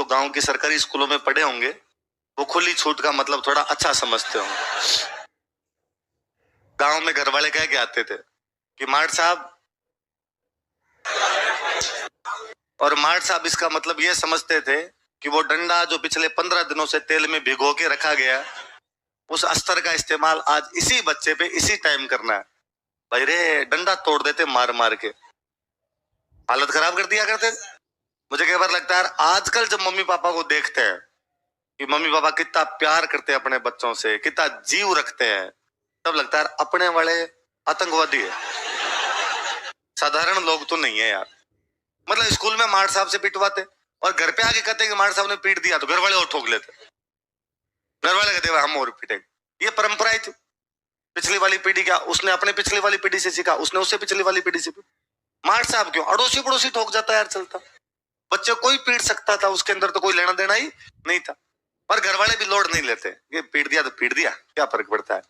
जो गांव की सरकारी स्कूलों में पढ़े होंगे वो खुली छूट का मतलब थोड़ा अच्छा समझते होंगे। गांव में घर वाले कह के आते थे कि मार्ट साहब, और मार्ट साहब इसका मतलब ये समझते थे कि वो डंडा जो पिछले 15 दिनों से तेल में भिगो के रखा गया, उस अस्तर का इस्तेमाल आज इसी बच्चे पे इसी टाइम करना है। भाई रे, डंडा तोड़ देते मार मार के, हालत खराब कर दिया करते। मुझे कई बार लगता है आजकल जब मम्मी पापा को देखते हैं कि मम्मी पापा कितना प्यार करते हैं अपने बच्चों से, कितना जीव रखते हैं, तब लगता है अपने वाले आतंकवादी है, साधारण लोग तो नहीं है यार। मतलब स्कूल में मार साहब से पिटवाते और घर पे आके कहते कि मार साहब ने पीट दिया, तो घर वाले और ठोक लेते, घर वाले कहते हम और पीटेंगे। ये परंपराएं थी। पिछली वाली पीढ़ी क्या, उसने अपने पिछली वाली पीढ़ी से सीखा, उसने उससे पिछली वाली पीढ़ी से। मार साहब क्यों, अड़ोसी पड़ोसी ठोक जाता यार, चलता, बच्चे कोई पीट सकता था, उसके अंदर तो कोई लेना देना ही नहीं था। पर घर वाले भी लोड नहीं लेते, ये पीट दिया तो पीट दिया, क्या फर्क पड़ता है।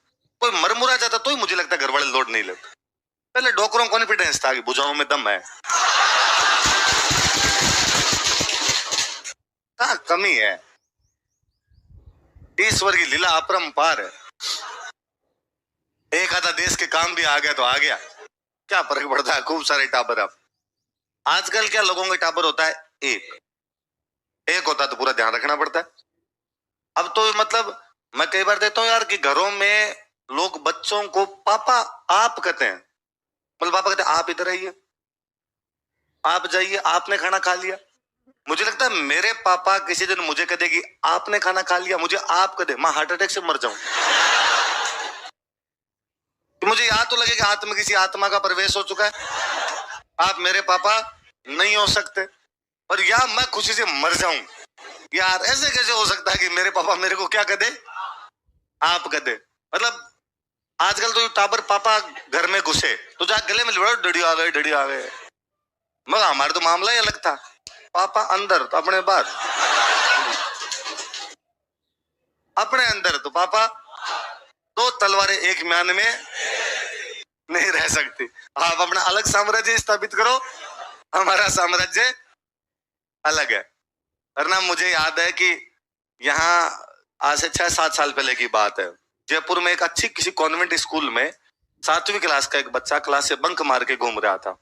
कोई मरमुरा जाता तो ही मुझे लगता है घर वाले लोड नहीं लेते। पहले डोकरों कॉन्फिडेंस था कि भुजाओं में दम है, कहाँ कमी है। ईश्वर की लीला अपरंपार है। एक आधा देश के काम भी आ गया तो आ गया, क्या फर्क पड़ता है। खूब सारे टाबर। अब आजकल क्या लोगों के टाबर होता है, एक होता है तो पूरा ध्यान रखना पड़ता है। अब तो मतलब मैं कई बार देता हूँ यार कि घरों में लोग बच्चों को पापा आप कहते हैं, मतलब पापा कहते हैं आप इधर आइए, आप जाइए, आपने खाना खा लिया। मुझे लगता है मेरे पापा किसी दिन मुझे कह दे कि आपने खाना खा लिया, मुझे आप कह दे, मैं हार्ट अटैक से मर जाऊं। मुझे याद तो लगे कि हाथ में किसी आत्मा का प्रवेश हो चुका है। आप मेरे पापा नहीं हो सकते, पर या मैं खुशी से मर जाऊं। यार ऐसे कैसे हो सकता है कि मेरे पापा मेरे को क्या कह दे, आप कह दे। मतलब आजकल तो टाबर पापा घर में घुसे तो जा गले में लिपटा, डैडी आ गए, डैडी आ गए। मगर हमारे तो मामला ही अलग था, पापा अंदर तो अपने बाहर, अपने अंदर तो पापा। दो तलवारें एक म्यान में नहीं रह सकती। आप अपना अलग साम्राज्य स्थापित करो, हमारा साम्राज्य अलग है। वरना मुझे याद है कि यहाँ आज से 6-7 साल पहले की बात है, जयपुर में एक अच्छी किसी कॉन्वेंट स्कूल में 7वीं क्लास का एक बच्चा क्लास से बंक मार के घूम रहा था।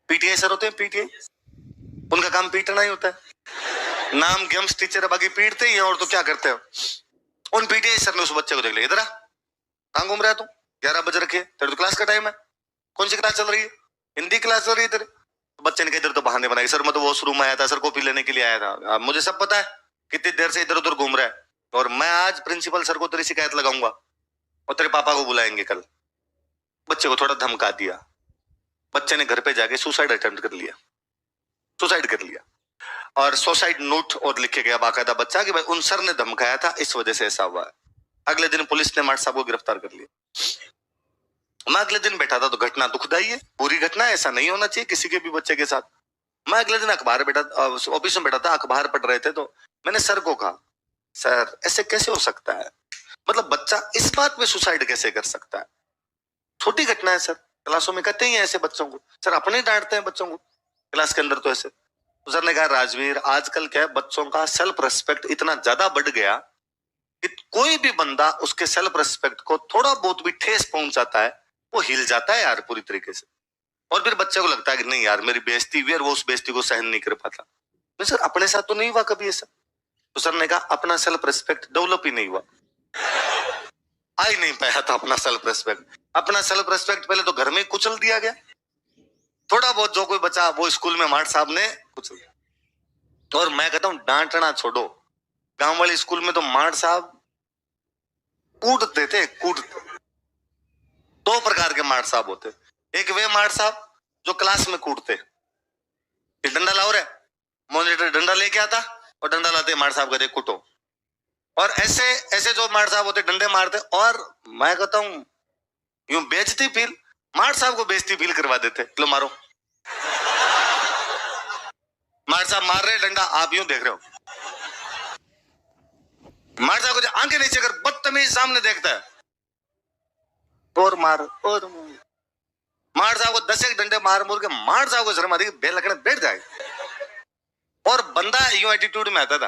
पीटीआई सर होते हैं, पीटीआई, उनका काम पीटना ही होता है। नाम गेम्स टीचर है, बाकी पीटते ही है, और तो क्या करते हो। उन पीटीआई सर ने उस बच्चे को देख लिया, इधर आ, कहां घूम रहा है तू, 11 बज रखे, तेरे तो क्लास का टाइम है। कौन सी क्लास चल रही है, हिंदी क्लास चल रही है तेरे। तो बच्चे ने कहा इधर तो बहाने बनाए, सर मैं तो वॉशरूम आया था, सर कॉपी लेने के लिए आया था, मुझे सब पता है कितनी देर से इधर उधर घूम रहा है, और मैं आज प्रिंसिपल सर को तेरी शिकायत लगाऊंगा और तेरे पापा को बुलाएंगे कल। बच्चे को थोड़ा धमका दिया, बच्चे ने घर पे जाके सुसाइड अटेम्प्ट कर लिया, सुसाइड कर लिया, और सुसाइड नोट और लिखे गया बाकायदा बच्चा कि भाई उन सर ने धमकाया था, इस वजह से ऐसा हुआ है। अगले दिन पुलिस ने मार्ट साहब को गिरफ्तार कर लिया। मैं अगले दिन बैठा था तो घटना दुखदाई है, पूरी घटना, ऐसा नहीं होना चाहिए किसी के भी बच्चे के साथ। मैं अगले दिन अखबार बैठा, ऑफिस में बैठा था, अखबार पढ़ रहे थे, तो मैंने सर को कहा, सर ऐसे कैसे हो सकता है, मतलब बच्चा इस बात में सुसाइड कैसे कर सकता है, छोटी घटना है सर, क्लासों में कहते ही हैं ऐसे बच्चों को, सर अपने डांटते हैं बच्चों को क्लास के अंदर तो ऐसे। तो सर ने कहा राजवीर, आजकल क्या है, बच्चों का सेल्फ रेस्पेक्ट इतना ज्यादा बढ़ गया कि कोई भी बंदा उसके सेल्फ रेस्पेक्ट को थोड़ा बहुत भी ठेस पहुंचाता है वो हिल जाता है यार पूरी तरीके से, और फिर बच्चे को लगता है कि नहीं यार मेरी बेइज्जती हुई, और वो उस बेइज्जती को सहन नहीं कर पाता। तो सर अपने साथ तो नहीं हुआ कभी ऐसा। तो सर ने कहा अपना सेल्फ रेस्पेक्ट डेवलप ही नहीं हुआ, आ ही नहीं पाया था अपना सेल्फ रेस्पेक्ट। अपना सेल्फ रेस्पेक्ट पहले तो घर में कुचल दिया गया, थोड़ा बहुत जो कोई बचा वो स्कूल में मार्ट साहब ने कुचल दिया। और मैं कहता हूं डांटना छोड़ो, गांव वाले स्कूल में तो मार्ट साहब कूटते थे, कूटते। 2 प्रकार के मार्ट साहब होते, एक वे मार्ट साहब जो क्लास में कूटते, डंडा लाओ रे, मॉनिटर डंडा लेके आता और डंडा लाते मार्ट साहब कहते कूटो। और ऐसे ऐसे जो मार्ट साहब होते डंडे मारते, और मैं कहता हूं यूं बेइज्जती फील, मार्ट साहब को बेइज्जती फील करवा देते, लो मारो। मार्ट साहब मार रहे डंडा, आप यूं देख रहे हो, मार्ट साहब को आंखें नीचे कर बदतमीज सामने देखता है, और मार और मार साहब को 10 एक डंडे मार मुर के मार साहब को शर्म आती, बेल लगने बैठ जाए। और बंदा यूं एटीट्यूड में आता था,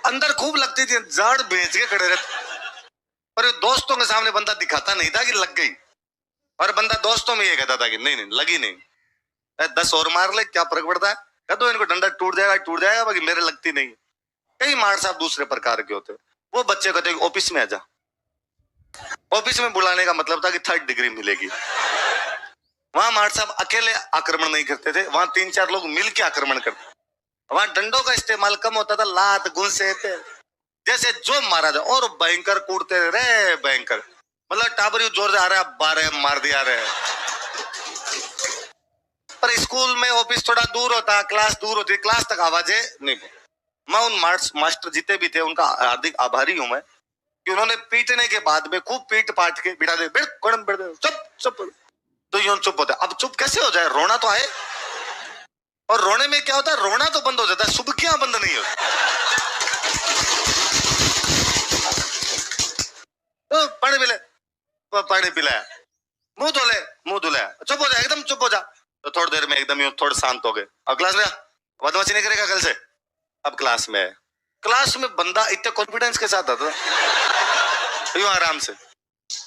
अंदर खूब लगती थी, जाड़ बेच के खड़े रहते, पर दोस्तों के सामने बंदा दिखाता नहीं था कि लग गई, और बंदा दोस्तों में ये कहता था कि नहीं नहीं लगी नहीं, 10 और मार ले क्या फर्क पड़ता है, कह दो इनको, डंडा टूट जाएगा बाकी मेरे लगती नहीं। कई मार साहब दूसरे प्रकार के होते, वो बच्चे कहते ऑफिस में आ जा, ऑफिस में बुलाने का मतलब था कि 3rd डिग्री मिलेगी। वहां मार साहब अकेले आक्रमण नहीं करते थे, वहां 3-4 लोग मिलकर आक्रमण करते, वहां डंडों का इस्तेमाल कम होता था, लात घुसे थे जैसे जो मारा जाए, और भयंकर कूदते रहे, भयंकर, मतलब टाबरी जोर से आ रहा है, 12 मार दिया रहे। पर स्कूल में ऑफिस थोड़ा दूर होता, क्लास दूर होती, क्लास तक आवाजें नहीं। मैं उन मास्टर जितने भी थे उनका हार्दिक आभारी हूं मैं, कि उन्होंने पीटने के बाद में खूब पीट पाट के बिठा दे, चुप चुप, तो यूं चुप होता। अब चुप कैसे हो जाए, रोना तो आए, और रोने में क्या होता है, रोना तो बंद हो जाता है, सुबकियां बंद नहीं होती। तो पानी पिले, पानी पिलाया, मुंह धुलाया, चुप हो जा, एकदम चुप हो जा, तो थोड़ी देर में एकदम यूं थोड़े शांत हो गए। अब क्लास में बदमाशी नहीं करेगा कल से। अब क्लास में बंदा इतने कॉन्फिडेंस के साथ आता था, यूं आराम से,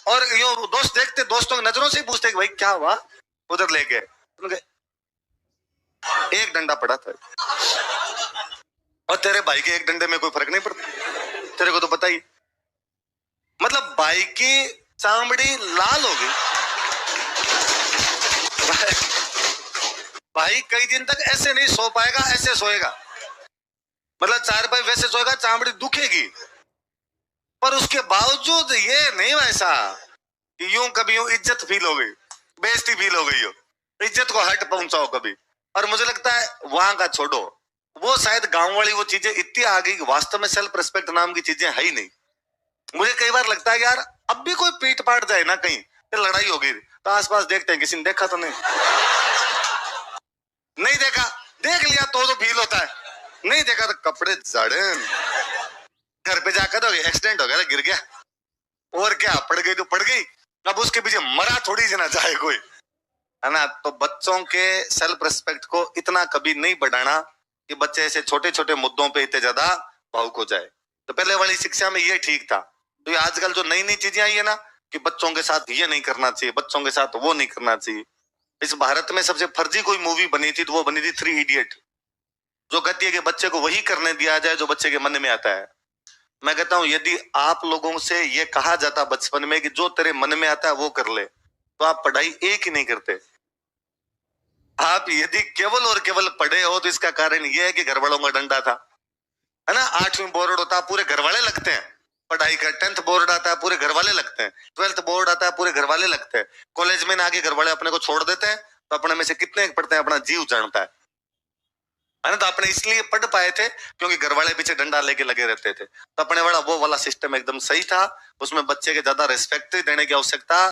और यूं दोस्त देखते, दोस्तों की नजरों से ही पूछते कि भाई क्या हुआ, उधर ले गए, एक डंडा पड़ा था, और तेरे भाई के एक डंडे में कोई फर्क नहीं पड़ता, तेरे को तो पता ही, मतलब भाई की चामड़ी लाल हो गई। भाई कई दिन तक ऐसे नहीं सो पाएगा, ऐसे सोएगा, मतलब 4 भाई वैसे सोएगा, चामड़ी दुखेगी, पर उसके बावजूद ये नहीं वैसा कि यूं कभी यूं इज्जत फील हो गई, बेइज्जती फील हो गई हो, इज्जत को हट पहुंचाओ कभी। और मुझे लगता है वहां का छोड़ो, वो शायद गांव वाली वो चीजें इतनी आ गई, वास्तव में सेल्फ रिस्पेक्ट नाम की चीजें है ही नहीं। मुझे कई बार लगता है यार अब भी कोई पीट पाट जाए ना कहीं, लड़ाई होगी तो आसपास देखते हैं, किसी ने देखा तो नहीं, नहीं देखा, देख लिया तो फील होता है, नहीं देखा तो कपड़े जड़े, घर पे जाकर तो एक्सीडेंट हो गया, गिर गया, और क्या, पड़ गई तो पड़ गई, अब उसके पीछे मरा थोड़ी जना चाहे कोई, है ना। तो बच्चों के सेल्फ रिस्पेक्ट को इतना कभी नहीं बढ़ाना कि बच्चे ऐसे छोटे छोटे मुद्दों पे इतने ज्यादा भावुक हो जाए। तो पहले वाली शिक्षा में ये ठीक था। तो ये आजकल जो नई नई चीजें आई है ना, कि बच्चों के साथ ये नहीं करना चाहिए, बच्चों के साथ वो नहीं करना चाहिए। इस भारत में सबसे फर्जी कोई मूवी बनी थी तो वो बनी थी 3 इडियट, जो कहती है कि बच्चे को वही करने दिया जाए जो बच्चे के मन में आता है। मैं कहता हूं यदि आप लोगों से ये कहा जाता बचपन में कि जो तेरे मन में आता है वो कर ले, तो आप पढ़ाई एक ही नहीं करते। आप यदि केवल और केवल पढ़े हो तो इसका कारण यह है कि घर वालों का डंडा था, है ना। 8वीं बोर्ड होता है पूरे घर वाले लगते हैं पढ़ाई का, 10th बोर्ड आता है पूरे घर वाले लगते हैं, 12th बोर्ड आता है पूरे घर वाले लगते हैं, कॉलेज में आगे घर वाले अपने को छोड़ देते हैं, तो अपने में से कितने पढ़ते हैं अपना जीव जानता है ना। तो अपने इसलिए पढ़ पाए थे क्योंकि घर वाले पीछे डंडा लेके लगे रहते थे, तो अपने वाला वो वाला सिस्टम एकदम सही था, उसमें बच्चे के ज्यादा रिस्पेक्ट देने की आवश्यकता